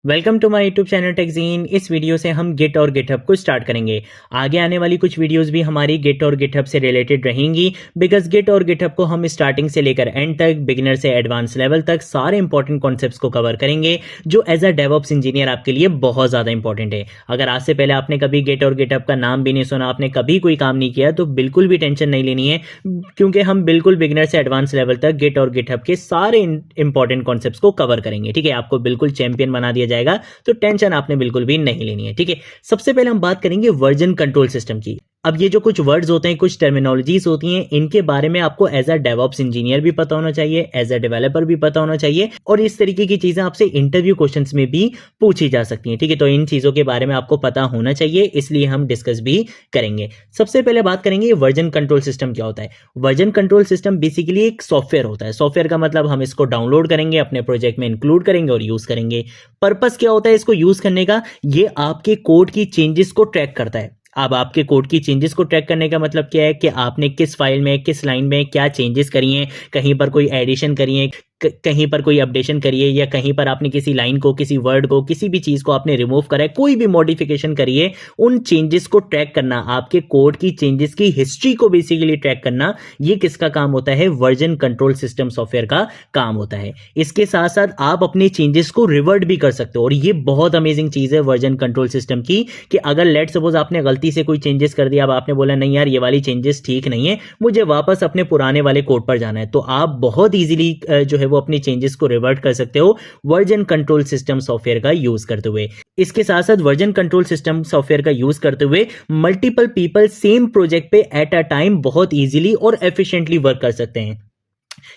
Welcome to my YouTube channel TechGene. इस video से हम गिट और गिटहब को स्टार्ट करेंगे। आगे आने वाली कुछ वीडियोस भी हमारी गिट और गिटहब से रिलेटेड रहेंगी, बिकॉज गिट और गिटहब को हम स्टार्टिंग से लेकर एंड तक, बिगिनर से एडवांस लेवल तक सारे इंपॉर्टेंट कॉन्सेप्ट्स को कवर करेंगे, जो एज अ डेवऑप्स इंजीनियर आपके लिए बहुत ज़्यादा इंपॉर्टेंट है। अगर आज से पहले आपने कभी गिट और गिटहब का नाम भी नहीं सुना, आपने कभी कोई काम नहीं किया, तो बिल्कुल भी टेंशन नहीं लेनी है, क्योंकि हम बिल्कुल बिगिनर से एडवांस लेवल तक गिट और गिटहब के सारे इंपॉर्टेंट कॉन्सेप्ट्स को कवर करेंगे। ठीक है, आपको बिल्कुल चैंपियन बना दिया जाएगा, तो टेंशन आपने बिल्कुल भी नहीं लेनी है। ठीक है, सबसे पहले हम बात करेंगे वर्जन कंट्रोल सिस्टम की। अब ये जो कुछ वर्ड्स होते हैं, कुछ टर्मिनोलॉजीज होती हैं, इनके बारे में आपको एज अ डेवऑप्स इंजीनियर भी पता होना चाहिए, एज अ डेवलपर भी पता होना चाहिए, और इस तरीके की चीजें आपसे इंटरव्यू क्वेश्चंस में भी पूछी जा सकती हैं। ठीक है, तो इन चीजों के बारे में आपको पता होना चाहिए, इसलिए हम डिस्कस भी करेंगे। सबसे पहले बात करेंगे वर्जन कंट्रोल सिस्टम क्या होता है। वर्जन कंट्रोल सिस्टम बेसिकली एक सॉफ्टवेयर होता है। सॉफ्टवेयर का मतलब हम इसको डाउनलोड करेंगे, अपने प्रोजेक्ट में इंक्लूड करेंगे और यूज करेंगे। पर्पस क्या होता है इसको यूज करने का? ये आपके कोड की चेंजेस को ट्रैक करता है। अब आपके कोड की चेंजेस को ट्रैक करने का मतलब क्या है कि आपने किस फाइल में, किस लाइन में क्या चेंजेस करी हैं, कहीं पर कोई एडिशन करी है, कहीं पर कोई अपडेशन करिए, या कहीं पर आपने किसी लाइन को, किसी वर्ड को, किसी भी चीज को आपने रिमूव करा है, कोई भी मॉडिफिकेशन करिए, उन चेंजेस को ट्रैक करना, आपके कोड की चेंजेस की हिस्ट्री को बेसिकली ट्रैक करना, ये किसका काम होता है? वर्जन कंट्रोल सिस्टम सॉफ्टवेयर का काम होता है। इसके साथ साथ आप अपने चेंजेस को रिवर्ट भी कर सकते हो, और ये बहुत अमेजिंग चीज है वर्जन कंट्रोल सिस्टम की, कि अगर लेट सपोज आपने गलती से कोई चेंजेस कर दिया, अब आपने बोला नहीं यार ये वाली चेंजेस ठीक नहीं है, मुझे वापस अपने पुराने वाले कोड पर जाना है, तो आप बहुत इजीली जो है वो अपने चेंजेस को रिवर्ट कर सकते हो वर्जन कंट्रोल सिस्टम सॉफ्टवेयर का यूज करते हुए। इसके साथ साथ वर्जन कंट्रोल सिस्टम सॉफ्टवेयर का यूज करते हुए मल्टीपल पीपल सेम प्रोजेक्ट पे एट अ टाइम बहुत इजीली और एफिशिएंटली वर्क कर सकते हैं।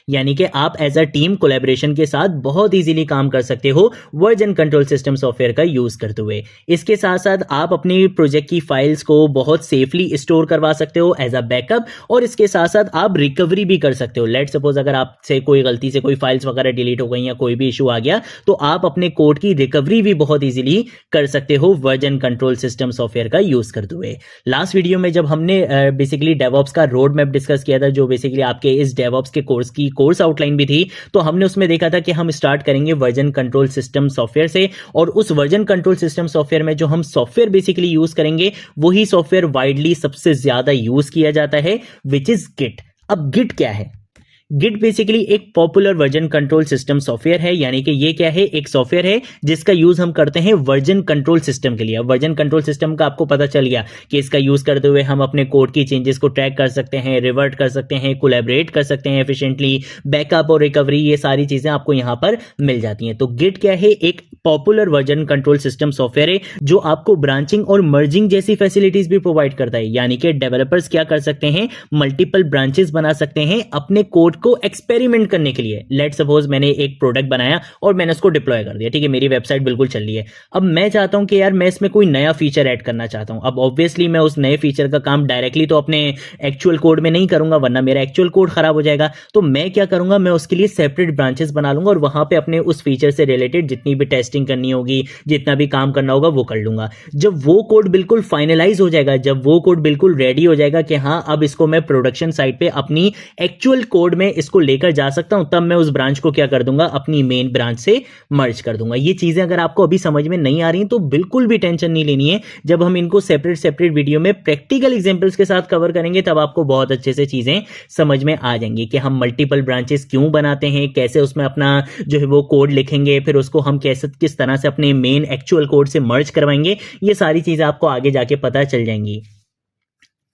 यानी कि आप एज अ टीम कोलैबोरेशन के साथ बहुत इजीली काम कर सकते हो वर्जन कंट्रोल सिस्टम सॉफ्टवेयर का यूज करते हुए। इसके साथ साथ आप अपनी प्रोजेक्ट की फाइल्स को बहुत सेफली स्टोर करवा सकते हो एज अ बैकअप, और इसके साथ साथ आप रिकवरी भी कर सकते हो। लेट सपोज अगर आपसे कोई गलती से कोई फाइल्स वगैरह डिलीट हो गई या कोई भी इशू आ गया, तो आप अपने कोड की रिकवरी भी बहुत इजीली कर सकते हो वर्जन कंट्रोल सिस्टम सॉफ्टवेयर का यूज करते हुए। लास्ट वीडियो में जब हमने बेसिकली डेवऑप्स का रोड मैप डिस्कस किया था, जो बेसिकली आपके इस डेवऑप्स के कोर्स की कोर्स आउटलाइन भी थी, तो हमने उसमें देखा था कि हम स्टार्ट करेंगे वर्जन कंट्रोल सिस्टम सॉफ्टवेयर से, और उस वर्जन कंट्रोल सिस्टम सॉफ्टवेयर में जो हम सॉफ्टवेयर बेसिकली यूज करेंगे, वही सॉफ्टवेयर वाइडली सबसे ज्यादा यूज किया जाता है, विच इज गिट। अब गिट क्या है? गिट बेसिकली एक popular version control system software है, यानी कि ये क्या है? एक सॉफ्टवेयर है जिसका यूज हम करते हैं वर्जन कंट्रोल सिस्टम के लिए। वर्जन कंट्रोल सिस्टम का आपको पता चल गया कि इसका यूज करते हुए हम अपने कोड की चेंजेस को ट्रैक कर सकते हैं, रिवर्ट कर सकते हैं, कोलैबोरेट कर सकते हैं एफिशिएंटली, बैकअप और रिकवरी, ये सारी चीजें आपको यहां पर मिल जाती हैं। तो गिट क्या है? एक popular version control system software है जो आपको ब्रांचिंग और मर्जिंग जैसी फैसिलिटीज भी प्रोवाइड करता है। यानी कि डेवलपर्स क्या कर सकते हैं? मल्टीपल ब्रांचेस बना सकते हैं अपने कोड को एक्सपेरिमेंट करने के लिए। लेट सपोज मैंने एक प्रोडक्ट बनाया और मैंने उसको डिप्लॉय कर दिया, ठीक है, मेरी वेबसाइट बिल्कुल चल रही है। अब मैं चाहता हूं कि यार मैं इसमें कोई नया फीचर ऐड करना चाहता हूं। अब ऑब्वियसली मैं उस नए फीचर का काम डायरेक्टली तो अपने एक्चुअल कोड में नहीं करूंगा, वरना मेरा एक्चुअल कोड खराब हो जाएगा। तो मैं क्या करूंगा? मैं उसके लिए सेपरेट ब्रांचेस बना लूंगा, और वहां पे अपने उस फीचर से रिलेटेड जितनी भी टेस्टिंग करनी होगी, जितना भी काम करना होगा, वो कर लूंगा। जब वो कोड बिल्कुल फाइनलाइज हो जाएगा, जब वो कोड बिल्कुल रेडी हो जाएगा कि हाँ अब इसको मैं प्रोडक्शन साइट पे अपनी एक्चुअल कोड में इसको लेकर जा सकता हूं, तब मैं उस ब्रांच को क्या कर दूंगा? अपनी मेन ब्रांच से मर्ज कर दूंगा। ये चीजें अगर आपको अभी समझ में नहीं आ रही तो बिल्कुल भी टेंशन नहीं लेनी है। जब हम इनको सेपरेट सेपरेट वीडियो में प्रैक्टिकल एग्जांपल्स के साथ कवर करेंगे, तब आपको बहुत अच्छे से चीजें समझ में आ जाएंगी कि हम मल्टीपल ब्रांचेस क्यों बनाते हैं, कैसे उसमें अपना जो है वो कोड लिखेंगे, फिर उसको हम कैसे किस तरह से अपने मेन एक्चुअल कोड से मर्ज करवाएंगे। ये सारी चीजें आपको आगे जाके पता चल जाएंगी।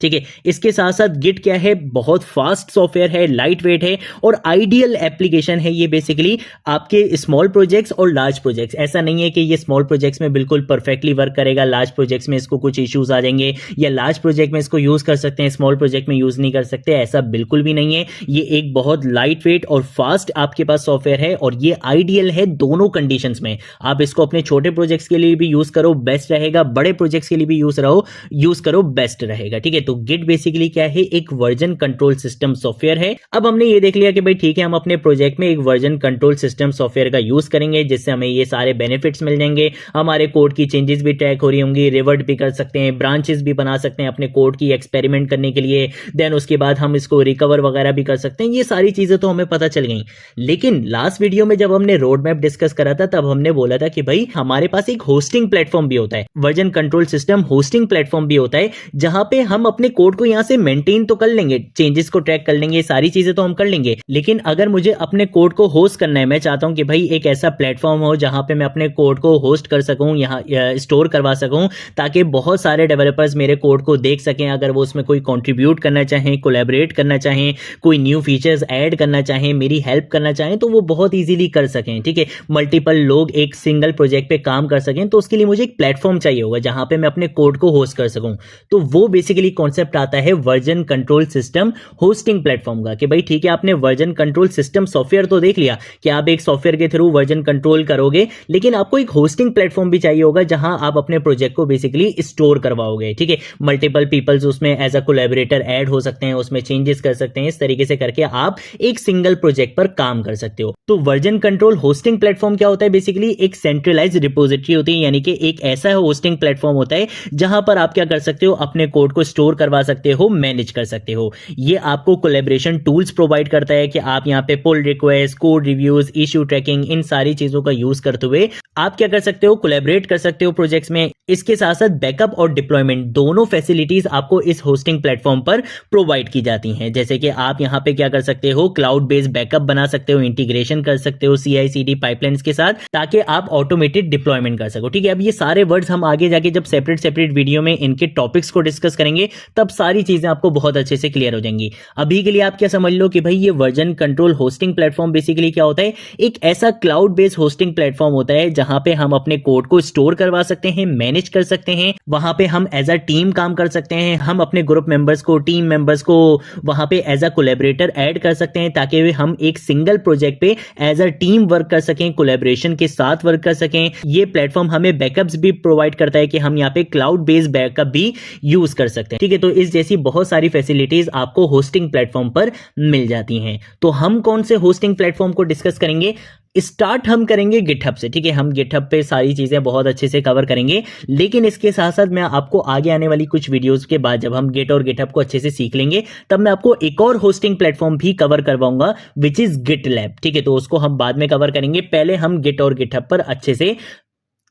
ठीक है, इसके साथ साथ गिट क्या है? बहुत फास्ट सॉफ्टवेयर है, लाइट वेट है, और आइडियल एप्लीकेशन है ये बेसिकली आपके स्मॉल प्रोजेक्ट्स और लार्ज प्रोजेक्ट्स। ऐसा नहीं है कि ये स्मॉल प्रोजेक्ट्स में बिल्कुल परफेक्टली वर्क करेगा, लार्ज प्रोजेक्ट्स में इसको कुछ इश्यूज आ जाएंगे, या लार्ज प्रोजेक्ट में इसको यूज कर सकते हैं, स्मॉल प्रोजेक्ट में यूज नहीं कर सकते, ऐसा बिल्कुल भी नहीं है। ये एक बहुत लाइट वेट और फास्ट आपके पास सॉफ्टवेयर है, और ये आइडियल है दोनों कंडीशंस में। आप इसको अपने छोटे प्रोजेक्ट्स के लिए भी यूज करो, बेस्ट रहेगा, बड़े प्रोजेक्ट्स के लिए भी यूज करो, बेस्ट रहेगा। ठीक है, तो गिट बेसिकली क्या है, एक वर्जन कंट्रोल सिस्टम सॉफ्टवेयर है। अब हमने ये देख लिया कि भाई ठीक है, हम अपने प्रोजेक्ट में एक वर्जन कंट्रोल सिस्टम सॉफ्टवेयर का यूज करेंगे जिससे हमें ये सारे बेनिफिट्स मिल जाएंगे। हमारे कोड की चेंजेस भी ट्रैक हो रही होंगी, रिवर्ट भी कर सकते हैं, ब्रांचेस भी बना सकते हैं अपने कोड की एक्सपेरिमेंट करने के लिए, देन उसके बाद हम इसको रिकवर वगैरह भी कर सकते हैं। ये सारी चीजें तो हमें पता चल गई। लेकिन लास्ट वीडियो में जब हमने रोड मैप डिस्कस करा था तब हमने बोला था कि भाई हमारे पास एक होस्टिंग प्लेटफॉर्म भी होता है, version control system hosting platform भी होता है, जहां पे हम अपने कोड को यहां से मेंटेन तो कर लेंगे, चेंजेस को ट्रैक कर लेंगे, सारी चीजें तो हम कर लेंगे। लेकिन अगर मुझे अपने कोड को होस्ट करना है, मैं चाहता हूं कि भाई एक ऐसा प्लेटफॉर्म हो जहां पे मैं अपने कोड को होस्ट कर सकूं, यहां स्टोर करवा सकूं, ताकि बहुत सारे डेवलपर्स मेरे कोड को देख सकें। अगर वो उसमें कोई कंट्रीब्यूट करना चाहें, कोलैबोरेट करना चाहें, कोई न्यू फीचर्स ऐड करना चाहें, मेरी हेल्प करना चाहें, तो वो बहुत इजीली कर सकें। ठीक है, मल्टीपल लोग एक सिंगल प्रोजेक्ट पे काम कर सकें, तो उसके लिए मुझे एक प्लेटफॉर्म चाहिए होगा जहां पे मैं अपने कोड को होस्ट कर सकूं। तो वो बेसिकली कॉन्सेप्ट आता है version control system hosting platform का, कि भाई ठीक है, आपने वर्जन कंट्रोल सिस्टम सॉफ्टवेयर तो देख लिया कि आप एक सॉफ्टवेयर के थ्रू वर्जन कंट्रोल करोगे, लेकिन आपको एक होस्टिंग प्लेटफॉर्म भी चाहिए होगा जहां आप अपने प्रोजेक्ट को बेसिकली स्टोर करवाओगे। ठीक है, मल्टीपल पीपल्स उसमें एज अ कोलैबोरेटर ऐड हो सकते हैं, उसमें चेंजेस कर सकते हैं, इस तरीके से करके आप एक सिंगल प्रोजेक्ट पर काम कर सकते हो। तो वर्जन कंट्रोल होस्टिंग प्लेटफॉर्म क्या होता है, बेसिकली एक सेंट्रलाइज्ड रिपोजिटरी होती है, यानी कि एक ऐसा होस्टिंग प्लेटफॉर्म होता है जहां पर आप क्या कर सकते हो, अपने कोड को स्टोर करवा सकते हो, मैनेज कर सकते हो। ये आपको कोलैबोरेशन टूल्स प्रोवाइड करता है कि आप यहां पे pull request, code reviews, issue tracking, इन सारी चीजों का यूज करते हुए आप क्या कर सकते हो, कोलैबोरेट कर सकते हो प्रोजेक्ट्स में। इसके साथ साथ बैकअप और डिप्लॉयमेंट दोनों फैसिलिटीज आपको इस होस्टिंग प्लेटफॉर्म पर प्रोवाइड की जाती हैं। जैसे कि आप यहां पे क्या कर सकते हो, क्लाउड बेस्ड बैकअप बना सकते हो, इंटीग्रेशन कर सकते हो CI/CD पाइपलाइंस के साथ, ताकि आप ऑटोमेटेड डिप्लॉयमेंट कर सको। ठीक है, अब ये सारे वर्ड्स हम आगे जाके जब सेपरेट वीडियो में इनके टॉपिक्स को डिस्कस करेंगे तब सारी चीजें आपको बहुत अच्छे से क्लियर हो जाएंगी। अभी के लिए आप क्या समझ लो कि भाई ये version control hosting platform basically क्या होता है, एक ऐसा क्लाउड बेस्ड होस्टिंग प्लेटफॉर्म होता है जहां पे हम अपने कोड को स्टोर करवा सकते हैं, मैनेज कर सकते हैं, वहां पे हम एज अ टीम काम कर सकते हैं, हम अपने ग्रुप मेंबर्स को, टीम मेंबर्स को वहां पे एज अ कोलैबोरेटर ऐड कर सकते हैं, ताकि हम एक सिंगल प्रोजेक्ट पे एज अ टीम वर्क कर सकें, कोलैबोरेशन के साथ वर्क कर सकें। ये प्लेटफॉर्म हमें बैकअप्स भी प्रोवाइड करता है कि हम यहाँ पे क्लाउड बेस्ड बैकअप भी यूज कर सकते हैं। ठीक है, तो इस जैसी बहुत सारी फैसिलिटीज आपको होस्टिंग प्लेटफॉर्म पर मिल जाती हैं। तो हम कौन से होस्टिंग प्लेटफॉर्म को डिस्कस करेंगे, स्टार्ट हम करेंगे गिटहब से। ठीक है, हम गिटहब पे सारी चीजें बहुत अच्छे से कवर करेंगे, लेकिन इसके साथ साथ मैं आपको आगे आने वाली कुछ वीडियोस के बाद जब हम गिट और गिटहब को अच्छे से सीख लेंगे तब मैं आपको एक और होस्टिंग प्लेटफॉर्म भी कवर करवाऊंगा, विच इज गिटलैब। ठीक है, तो उसको हम बाद में कवर करेंगे, पहले हम गिट और गिटहब पर अच्छे से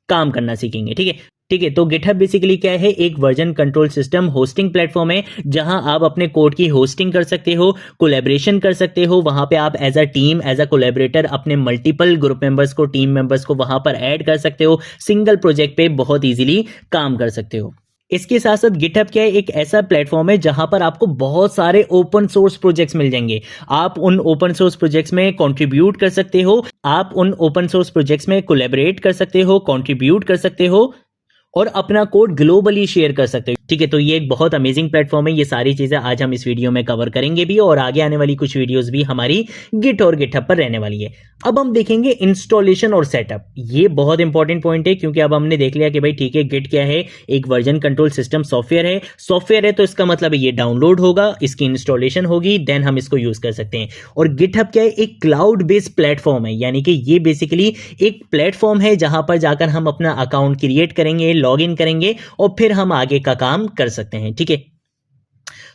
काम करना सीखेंगे। ठीक है, तो गिटहब बेसिकली क्या है, एक version control system hosting platform है जहां आप अपने कोड की होस्टिंग कर सकते हो, कोलैबोरेशन कर सकते हो, वहां पे आप as a team, as a collaborator अपने मल्टीपल ग्रुप मेंबर्स को, टीम मेंबर्स को वहां पर ऐड कर सकते हो, सिंगल प्रोजेक्ट पे बहुत इजीली काम कर सकते हो। इसके साथ साथ गिटहब क्या है, एक ऐसा प्लेटफॉर्म है जहां पर आपको बहुत सारे ओपन सोर्स प्रोजेक्ट्स मिल जाएंगे। आप उन ओपन सोर्स प्रोजेक्ट्स में कंट्रीब्यूट कर सकते हो, आप उन ओपन सोर्स प्रोजेक्ट्स में कोलैबोरेट कर सकते हो, कंट्रीब्यूट कर सकते हो और अपना कोड ग्लोबली शेयर कर सकते हो। ठीक है, तो ये एक बहुत अमेजिंग प्लेटफॉर्म है। ये सारी चीजें आज हम इस वीडियो में कवर करेंगे भी, और आगे आने वाली कुछ वीडियोस भी हमारी गिट और गिटहब पर रहने वाली है। अब हम देखेंगे इंस्टॉलेशन और सेटअप। ये बहुत इंपॉर्टेंट पॉइंट है, क्योंकि अब हमने देख लिया कि भाई ठीक है, गिट क्या है, एक वर्जन कंट्रोल सिस्टम सॉफ्टवेयर है, तो इसका मतलब ये डाउनलोड होगा, इसकी इंस्टॉलेशन होगी, देन हम इसको यूज कर सकते हैं। और गिटहब क्या है, एक क्लाउड बेस्ड प्लेटफॉर्म है, यानी कि ये बेसिकली एक प्लेटफॉर्म है जहां पर जाकर हम अपना अकाउंट क्रिएट करेंगे, लॉग इन करेंगे और फिर हम आगे का काम कर सकते हैं। ठीक है,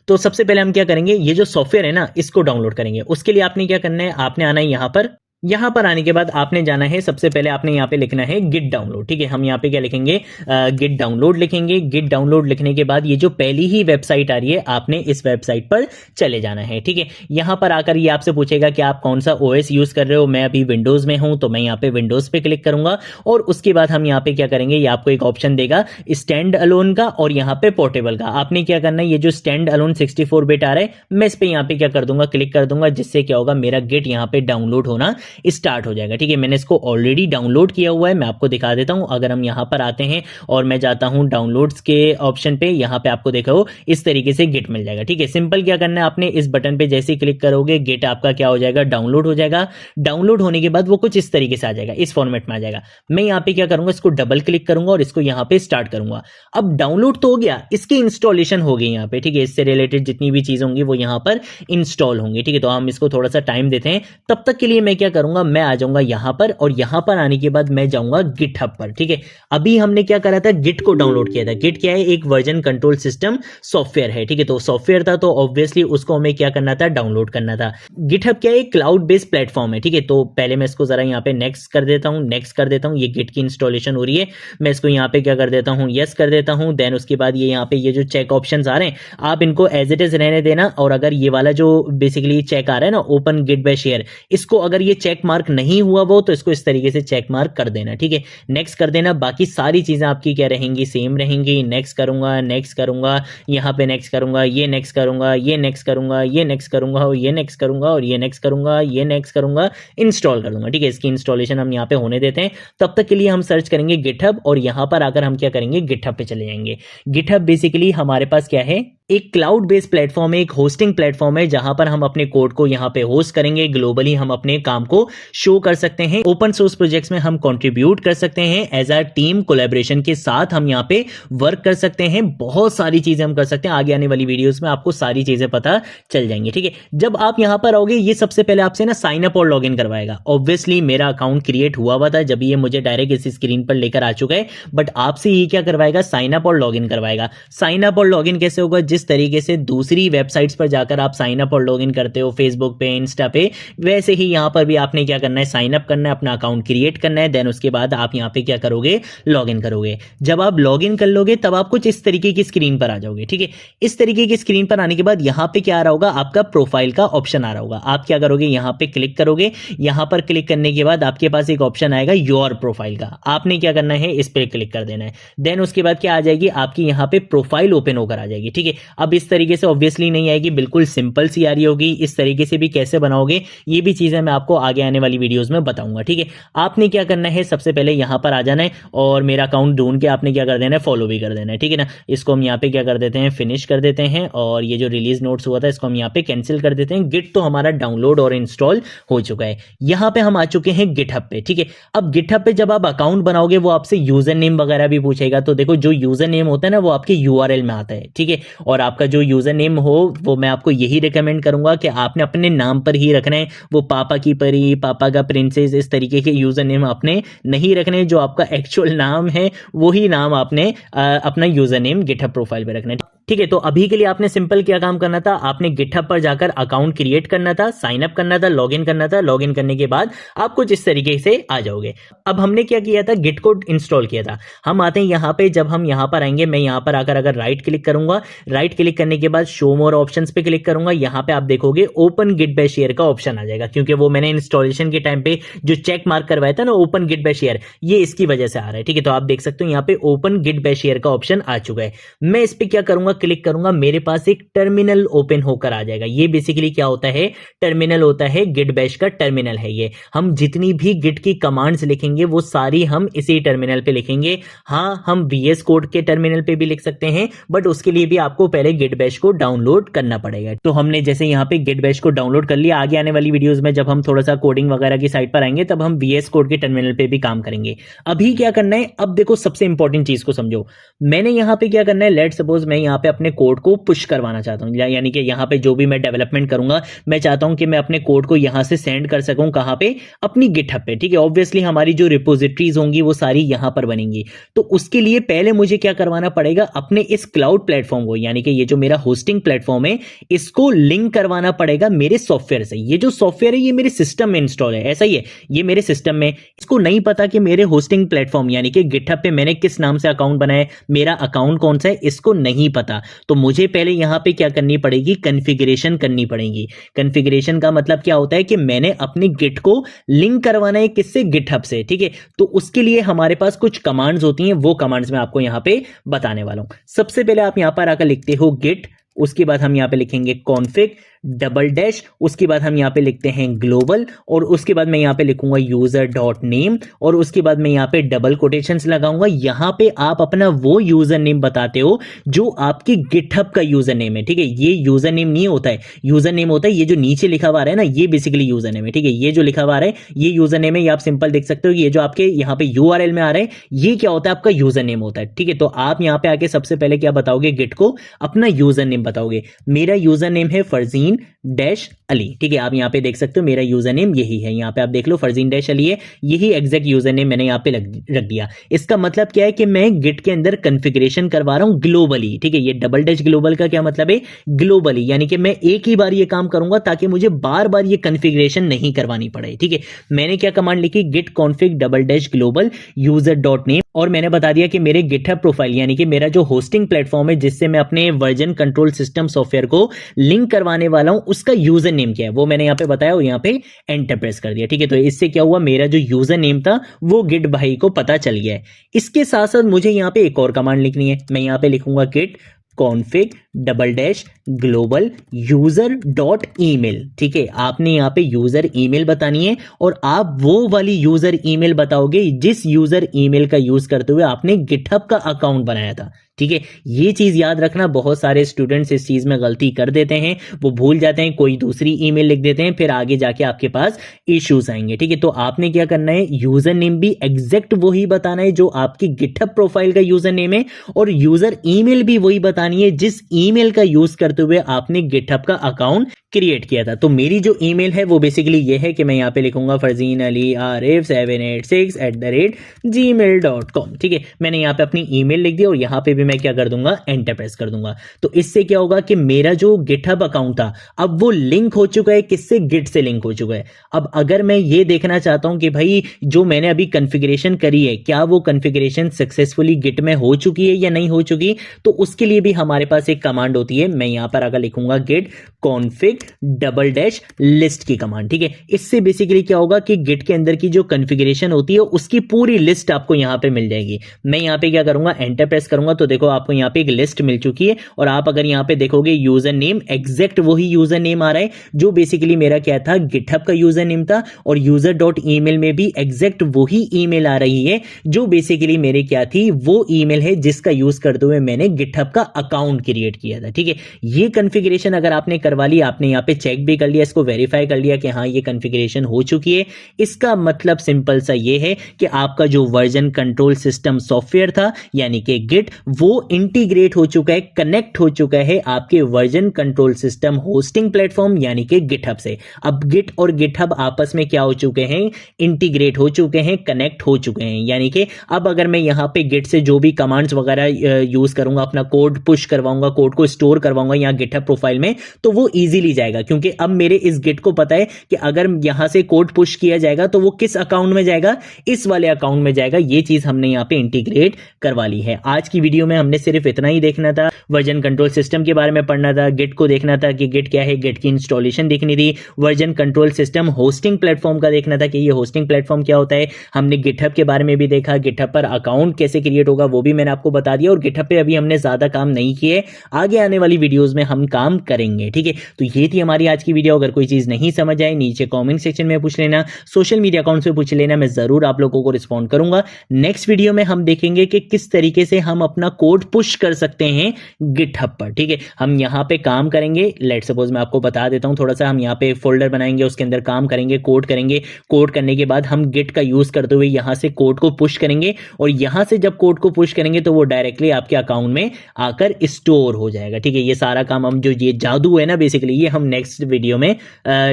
तो सबसे पहले हम क्या करेंगे, ये जो सॉफ्टवेयर है ना, इसको डाउनलोड करेंगे। उसके लिए आपने क्या करना है, आपने आना है यहां पर आने के बाद आपने जाना है, सबसे पहले आपने यहां पे लिखना है गिट डाउनलोड। ठीक है, हम यहां पे क्या लिखेंगे, गिट डाउनलोड लिखेंगे। गिट डाउनलोड लिखने के बाद ये जो पहली ही वेबसाइट आ रही है, आपने इस वेबसाइट पर चले जाना है। ठीक है, यहां पर आकर ये आपसे पूछेगा कि आप कौन सा ओएस यूज कर रहे हो। मैं अभी विंडोज में हूं, तो मैं यहाँ पे विंडोज पे क्लिक करूंगा, और उसके बाद हम यहाँ पे क्या करेंगे, ये आपको एक ऑप्शन देगा स्टैंड अलोन का और यहाँ पे पोर्टेबल का। आपने क्या करना है, ये जो स्टैंड अलोन 64 बिट आ रहा है, मैं इस पे यहाँ पे क्या कर दूंगा, क्लिक कर दूंगा, जिससे क्या होगा, मेरा गिट यहाँ पे डाउनलोड होना स्टार्ट हो जाएगा। ठीक है, मैंने इसको ऑलरेडी डाउनलोड किया हुआ है, मैं आपको दिखा देता हूँ। अगर हम यहाँ पर आते हैं और मैं जाता हूँ डाउनलोड्स के ऑप्शन पे, यहाँ पे आपको देखो इस तरीके से गिट मिल जाएगा। ठीक है, सिंपल क्या करना है, आपने इस बटन पे जैसे ही क्लिक करोगे गिट आपका क्या हो जाएगा, डाउनलोड हो जाएगा। डाउनलोड होने के बाद वो कुछ इस तरीके से आ जाएगा, इस फॉर्मेट में आ जाएगा। मैं यहाँ पे क्या करूंगा, इसको डबल क्लिक करूंगा और इसको यहाँ पे स्टार्ट करूंगा। अब डाउनलोड तो हो गया, इसकी इंस्टॉलेशन हो गई यहाँ पे। ठीक है, इससे रिलेटेड जितनी भी चीज होंगी वो यहाँ पर इंस्टॉल होंगी। ठीक है, तो हम इसको थोड़ा सा टाइम देते हैं। तब तक के लिए मैं क्या करूंगा, मैं आ जाऊंगा यहाँ पर और यहाँ पर आने के बाद मैं जाऊंगा गिटहब पर। ठीक है, अभी हमने क्या करा था, गिट को डाउनलोड किया था। गिट क्या है, एक वर्जन कंट्रोल सिस्टम सॉफ्टवेयर है। ठीक है, तो सॉफ्टवेयर था तो ऑब्वियसली उसको हमें क्या करना था, डाउनलोड करना था। गिटहब क्या है, एक क्लाउड बेस्ड प्लेटफॉर्म है। ठीक है, तो पहले मैं इसको जरा यहाँ पे नेक्स्ट कर देता हूँ, नेक्स्ट कर देता हूँ। ये गिट की इंस्टॉलेशन हो रही है, मैं इसको यहाँ पे क्या कर देता हूँ, यस कर देता हूँ। देन उसके बाद ये यहाँ पे ये जो चेक ऑप्शंस आ रहे हैं आप इनको एज इट इज रहने देना। और अगर ये वाला जो बेसिकली चेक आ रहा है ना, ओपन गिट बाय शेयर, इसको अगर ये चेक मार्क नहीं हुआ वो, तो इसको इस तरीके से चेक मार्क कर देना। ठीक है, नेक्स्ट कर देना। बाकी सारी चीजें आपकी क्या रहेंगी, सेम रहेंगी। नेक्स्ट करूंगा, नेक्स्ट करूंगा, यहाँ पे नेक्स्ट करूंगा, ये नेक्स्ट करूंगा, ये नेक्स्ट करूंगा, ये नेक्स्ट करूंगा और ये नेक्स्ट करूंगा और ये नेक्स्ट करूंगा, ये नेक्स्ट करूंगा, इंस्टॉल कर दूंगा। ठीक है, इसकी इंस्टॉलेशन हम यहाँ पे होने देते हैं। तब तक के लिए हम सर्च करेंगे गिटहब और यहाँ पर आकर हम क्या करेंगे, गिटहब पे चले जाएंगे। गिटहब बेसिकली हमारे पास क्या है, एक क्लाउड बेस्ड प्लेटफॉर्म है, एक होस्टिंग प्लेटफॉर्म है, जहां पर हम अपने कोड को यहां पे होस्ट करेंगे। ग्लोबली हम अपने काम को शो कर सकते हैं। ओपन सोर्स प्रोजेक्ट्स में हम कंट्रीब्यूट कर सकते हैं। एज अ टीम कोलैबोरेशन के साथ हम यहां पे वर्क कर सकते हैं। बहुत सारी चीजें हम कर सकते हैं। आगे आने वाली वीडियोस में आपको सारी चीजें पता चल जाएंगी। ठीक है, जब आप यहां पर आओगे, ये सबसे पहले आपसे ना साइन अप और लॉग इन करवाएगा। ऑब्वियसली मेरा अकाउंट क्रिएट हुआ था जब ये मुझे डायरेक्ट इस स्क्रीन पर लेकर आ चुका है। बट आपसे ये क्या करवाएगा, साइन अप और लॉग इन करवाएगा। साइन अप और लॉग इन कैसे होगा, जिस तरीके से दूसरी वेबसाइट्स पर जाकर आप साइन अप और लॉगिन करते हो फेसबुक पे, इंस्टा पे, वैसे ही यहां पर भी आपने क्या करना है, साइन अप करना है, अपना अकाउंट क्रिएट करना है। देन उसके बाद आप यहां पे क्या करोगे, लॉगिन करोगे। जब आप लॉगिन कर लोगे तब आप कुछ इस तरीके की स्क्रीन पर आ जाओगे। ठीक है, इस तरीके की स्क्रीन पर आने के बाद यहां पे क्या आ रहा होगा, आपका प्रोफाइल का ऑप्शन आ रहा होगा। आप क्या करोगे, यहां पे क्लिक करोगे। यहां पर क्लिक करने के बाद आपके पास एक ऑप्शन आएगा योर प्रोफाइल का, आपने क्या करना है, इस पर क्लिक कर देना है। देन उसके बाद क्या आ जाएगी, आपकी यहां पे प्रोफाइल ओपन होकर आ जाएगी। ठीक है, अब इस तरीके से ऑब्वियसली नहीं आएगी, बिल्कुल सिंपल सी आ रही होगी। इस तरीके से भी कैसे बनाओगे, ये भी चीजें मैं आपको आगे आने वाली वीडियोस में बताऊंगा। ठीक है, आपने क्या करना है, सबसे पहले यहां पर आ जाना है और मेरा अकाउंट ढूंढ के आपने क्या कर देना है, फॉलो भी कर देना है। ठीक है ना, इसको हम यहाँ पे क्या कर देते हैं, फिनिश कर देते हैं। और ये जो रिलीज नोट्स हुआ था इसको हम यहाँ पे कैंसिल कर देते हैं। गिट तो हमारा डाउनलोड और इंस्टॉल हो चुका है। यहाँ पे हम आ चुके हैं गिटहब पे। ठीक है, अब गिटहब पे जब आप अकाउंट बनाओगे वो आपसे यूजर नेम वगैरह भी पूछेगा। तो देखो, जो यूजर नेम होता है ना वो आपके यूआरएल में आता है। ठीक है, और आपका जो यूजर नेम हो वो मैं आपको यही रिकमेंड करूंगा कि आपने अपने नाम पर ही रखना है। वो पापा की परी, पापा का प्रिंसेस, इस तरीके के यूजर नेम आपने नहीं रखने। जो आपका एक्चुअल नाम है वही नाम आपने अपना यूजर नेम गिटहब प्रोफाइल पे रखना है। ठीक है, तो अभी के लिए आपने सिंपल क्या काम करना था, आपने गिटहब पर जाकर अकाउंट क्रिएट करना था, साइन अप करना था, लॉगिन करना था। लॉगिन करने के बाद आप कुछ इस तरीके से आ जाओगे। अब हमने क्या किया था, गिट को इंस्टॉल किया था। हम आते हैं यहाँ पे, जब हम यहाँ पर आएंगे, मैं यहाँ पर आकर अगर राइट क्लिक करूंगा, राइट क्लिक करने के बाद शो मोर ऑप्शंस पे क्लिक करूंगा। यहाँ पे आप देखोगे ओपन गिट बाय शेयर का ऑप्शन आ जाएगा, क्योंकि वो मैंने इंस्टॉलेशन के टाइम पे जो चेक मार्क करवाया था ना, ओपन गिट बाय शेयर, ये इसकी वजह से आ रहा है। ठीक है, तो आप देख सकते हो यहाँ पे ओपन गिट बाय शेयर का ऑप्शन आ चुका है। मैं इस पे क्या करूंगा, क्लिक करूंगा, मेरे पास एक टर्मिनल ओपन होकर आ जाएगा। ये बेसिकली क्या होता है, टर्मिनल होता है, गिट बैश का टर्मिनल है ये। हम जितनी भी गिट की कमांड्स लिखेंगे वो सारी हम इसी टर्मिनल पे लिखेंगे। हाँ, हम वीएस कोड के टर्मिनल पे भी लिख सकते हैं, बट उसके लिए भी आपको पहले गिट बैश को डाउनलोड करना पड़ेगा। तो हमने जैसे यहाँ पे गिट बैश को डाउनलोड कर लिया। आगे आने वाली वीडियोस में जब हम थोड़ा सा कोडिंग वगैरह की साइड पर आएंगे तब हम वीएस कोड के टर्मिनल पे भी काम करेंगे। अभी क्या करना है, अब देखो सबसे इंपॉर्टेंट चीज को समझो। मैंने यहाँ पे क्या करना है, लेट सपोज मैं यहाँ पे अपने कोड को पुश करवाना चाहता हूं, यानी कि यहाँ पे जो भी मैं डेवलपमेंट करूंगा मैं चाहता हूं कि मैं अपने कोड को यहां से सेंड कर सकूं, कहां पे, अपनी गिटहब पे। ठीक है, ऑब्वियसली हमारी जो रिपोजिटरीज होंगी वो सारी यहां पर बनेंगी। तो उसके लिए पहले मुझे क्या करवाना पड़ेगा, अपने इस क्लाउड प्लेटफॉर्म को, यानी कि ये जो मेरा होस्टिंग प्लेटफॉर्म है, इसको लिंक करवाना पड़ेगा मेरे सॉफ्टवेयर से। ये जो सॉफ्टवेयर है ये मेरे सिस्टम में इंस्टॉल है, ऐसा ही है, ये मेरे सिस्टम में। इसको नहीं पता कि मेरे होस्टिंग प्लेटफॉर्म यानी कि गिटहब पे मैंने किस नाम से अकाउंट बनाया, मेरा अकाउंट कौन सा है, इसको नहीं पता। तो मुझे पहले यहां पे क्या करनी पड़ेगी, कॉन्फ़िगरेशन करनी पड़ेगी। कॉन्फ़िगरेशन का मतलब क्या होता है कि मैंने अपनी गिट को लिंक करवाना है किससे, गिटहब से। ठीक है, तो उसके लिए हमारे पास कुछ कमांड्स होती हैं, वो कमांड्स मैं आपको यहां पे बताने वाला हूं। सबसे पहले आप यहां पर आकर लिखते हो गिट, उसके बाद हम यहां पे लिखेंगे कॉन्फ़िग, डबल डैश, उसके बाद हम यहाँ पे लिखते हैं ग्लोबल, और उसके बाद मैं यहाँ पे लिखूंगा यूजर डॉट नेम, और उसके बाद मैं यहाँ पे डबल कोटेशंस लगाऊंगा। यहाँ पे आप अपना वो यूजर नेम बताते हो जो आपकी गिटहब का यूजर नेम है, ठीक है। ये यूजर नेम नहीं होता है, यूजर नेम होता है ये जो नीचे लिखा हुआ है ना, ये बेसिकली यूजर नेम है, ठीक है। ये जो लिखा हुआ है ये यूजर नेम है, ये आप सिंपल देख सकते हो। ये जो आपके यहाँ पे यूआरएल में आ रहा है ये क्या होता है, आपका यूजर नेम होता है, ठीक है। तो आप यहाँ पे आके सबसे पहले क्या बताओगे, गिट को अपना यूजर नेम बताओगे। मेरा यूजर नेम है फरजीन डैश अली, ठीक है। आप यहाँ पे देख सकते हो मेरा यूजर नेम यही है, यहाँ पे आप देख लो फरजीन डैश अली है, यही एग्जैक्ट यूजर नेम मैंने यहाँ पे रख दिया। इसका मतलब क्या है कि मैं गिट के अंदर कॉन्फ़िगरेशन करवा रहा हूं ग्लोबली, ठीक है। ये डबल डैश ग्लोबल का क्या मतलब है, ग्लोबली, यानी कि मैं एक ही बार ये काम करूंगा ताकि मुझे बार बार ये कॉन्फ़िगरेशन नहीं करवानी पड़े, ठीक है। मैंने क्या कमांड लिखी, git config double dash global user dot name, और मैंने बता दिया कि मेरे गिटहब प्रोफाइल यानी कि मेरा जो होस्टिंग प्लेटफॉर्म है जिससे मैं अपने वर्जन कंट्रोल सिस्टम सॉफ्टवेयर को लिंक करवाने वाला हूं उसका यूजर नेम क्या है वो मैंने यहाँ पे बताया, और यहाँ पे एंटर प्रेस कर दिया, ठीक है। तो इससे क्या हुआ, मेरा जो यूजर नेम था वो गिट भाई को पता चल गया है। इसके साथ साथ मुझे यहाँ पे एक और कमांड लिखनी है, मैं यहाँ पे लिखूंगा git config double dash global user dot email, ठीक है। आपने यहाँ पे यूजर ईमेल बतानी है, और आप वो वाली यूजर ईमेल बताओगे जिस यूजर ईमेल का यूज करते हुए आपने गिटहब का अकाउंट बनाया था, ठीक है। ये चीज याद रखना, बहुत सारे स्टूडेंट्स इस चीज में गलती कर देते हैं, वो भूल जाते हैं, कोई दूसरी ईमेल लिख देते हैं, फिर आगे जाके आपके पास इश्यूज आएंगे, ठीक है। तो आपने क्या करना है, यूजर नेम भी एग्जैक्ट वही बताना है जो आपकी गिटहब प्रोफाइल का यूजर नेम है, और यूजर ईमेल भी वही बतानी है जिस ईमेल का यूज करते हुए आपने गिटहब का अकाउंट क्रिएट किया था। तो मेरी जो ईमेल है वो बेसिकली ये है कि मैं यहाँ पे लिखूंगा फरजीन अली arif786@gmail.com, ठीक है। मैंने यहाँ पे अपनी ईमेल लिख दी, और यहाँ पे भी मैं क्या कर दूंगा, एंटर प्रेस कर दूंगा। तो इससे क्या होगा कि मेरा जो गिटहब अकाउंट था अब वो लिंक हो चुका है, किससे, गिट से लिंक हो चुका है। अब अगर मैं ये देखना चाहता हूं कि भाई जो मैंने अभी कॉन्फ़िगरेशन करी है क्या वो कॉन्फ़िगरेशन सक्सेसफुली गिट में हो चुकी है या नहीं हो चुकी, तो उसके लिए भी हमारे पास एक कमांड होती है। मैं यहाँ पर अगर लिखूंगा git config double dash list की कमांड, ठीक है। इससे बेसिकली क्या होगा कि गिट के अंदर की जो कॉन्फ़िगरेशन होती है उसकी पूरी लिस्ट आपको यहाँ पे मिल जाएगी। मैं यहाँ पे क्या करूंगा, एंटर प्रेस करूंगा, तो देखो आपको यहाँ पे एक लिस्ट मिल चुकी है, और आप अगर यहाँ पे देखोगे यूजर नेम एग्जैक्ट वही यूजर नेम आ रहा है जो बेसिकली मेरा क्या था, गिटहब का यूजर नेम था, और यूजर डॉट ईमेल में भी एग्जैक्ट वही ईमेल आ रही है जो बेसिकली मेरे क्या थी, वो ईमेल है जिसका यूज करते हुए मैंने गिटहब का अकाउंट क्रिएट किया था, ठीक है। ये कॉन्फ़िगरेशन अगर आपने करवा ली, आपने यहाँ पे चेक भी कर लिया, इसको वेरीफाई कर लिया कि हाँ ये कॉन्फ़िगरेशन हो चुकी है, इसका मतलब सिंपल सा ये है कि आपका जो वर्जन कंट्रोल सिस्टम सॉफ्टवेयर था यानी कि गिट, वो इंटीग्रेट हो चुका है, कनेक्ट हो चुका है आपके version control system hosting platform यानी कि गिटहब से। अब गिट और गिटहब आपस में क्या हो चुके हैं, इंटीग्रेट हो चुके हैं, कनेक्ट हो चुके हैं, यानी कि अब अगर मैं यहाँ पे गिट से जो भी कमांड्स वगैरह यूज करूंगा, अपना कोड पुश करवाऊंगा, कोड को स्टोर करवाऊंगा यहाँ गिटहब प्रोफाइल में, तो वो इजीली जाएगा, क्योंकि अब मेरे इस गिट को पता है कि अगर यहां से कोड पुश किया जाएगा तो वो किस अकाउंट में जाएगा, इस वाले अकाउंट में जाएगा। ये चीज हमने यहाँ पे इंटीग्रेट करवा ली है। आज की वीडियो में हमने सिर्फ इतना ही देखना था, वर्जन कंट्रोल सिस्टम के बारे में पढ़ना था, गिट को देखना था कि गिट क्या है, गिट की इंस्टॉलेशन देखनी थी, version control system hosting platform का देखना था कि ये होस्टिंग प्लेटफॉर्म क्या होता है, हमने गिटहब के बारे में भी देखा, गिटहब पर अकाउंट कैसे क्रिएट होगा वो भी मैंने आपको बता दिया, और गिटहब पे अभी हमने ज्यादा काम नहीं किए, आगे आने वाली वीडियोस में हम काम करेंगे, ठीक है। तो ये थी हमारी आज की वीडियो। अगर कोई चीज नहीं समझ आए नीचे कमेंट सेक्शन में पूछ लेना, सोशल मीडिया अकाउंट पे पूछ लेना, मैं जरूर आप लोगों को रिस्पॉन्ड करूंगा। नेक्स्ट वीडियो में हम देखेंगे कि किस तरीके से हम अपना कोड पुश कर सकते हैं गिटहब पर, ठीक है। हम यहाँ पे काम करेंगे, लेट सपोज मैं आपको बता देता हूँ थोड़ा सा, हम यहाँ पे फोल्डर बनाएंगे, उसके अंदर काम करेंगे, कोड करेंगे, कोड करने के बाद हम गिट का यूज करते हुए यहाँ से कोड को पुश करेंगे, और यहाँ से जब कोड को पुश करेंगे तो वो डायरेक्टली आपके अकाउंट में आकर स्टोर हो जाएगा, ठीक है। ये सारा काम हम जो ये जादू है ना बेसिकली, ये हम नेक्स्ट वीडियो में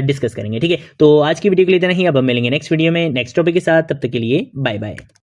डिस्कस करेंगे, ठीक है। तो आज की वीडियो के लिए इतना ही, अब हम मिलेंगे नेक्स्ट वीडियो में नेक्स्ट टॉपिक के साथ, तब तक के लिए बाय बाय।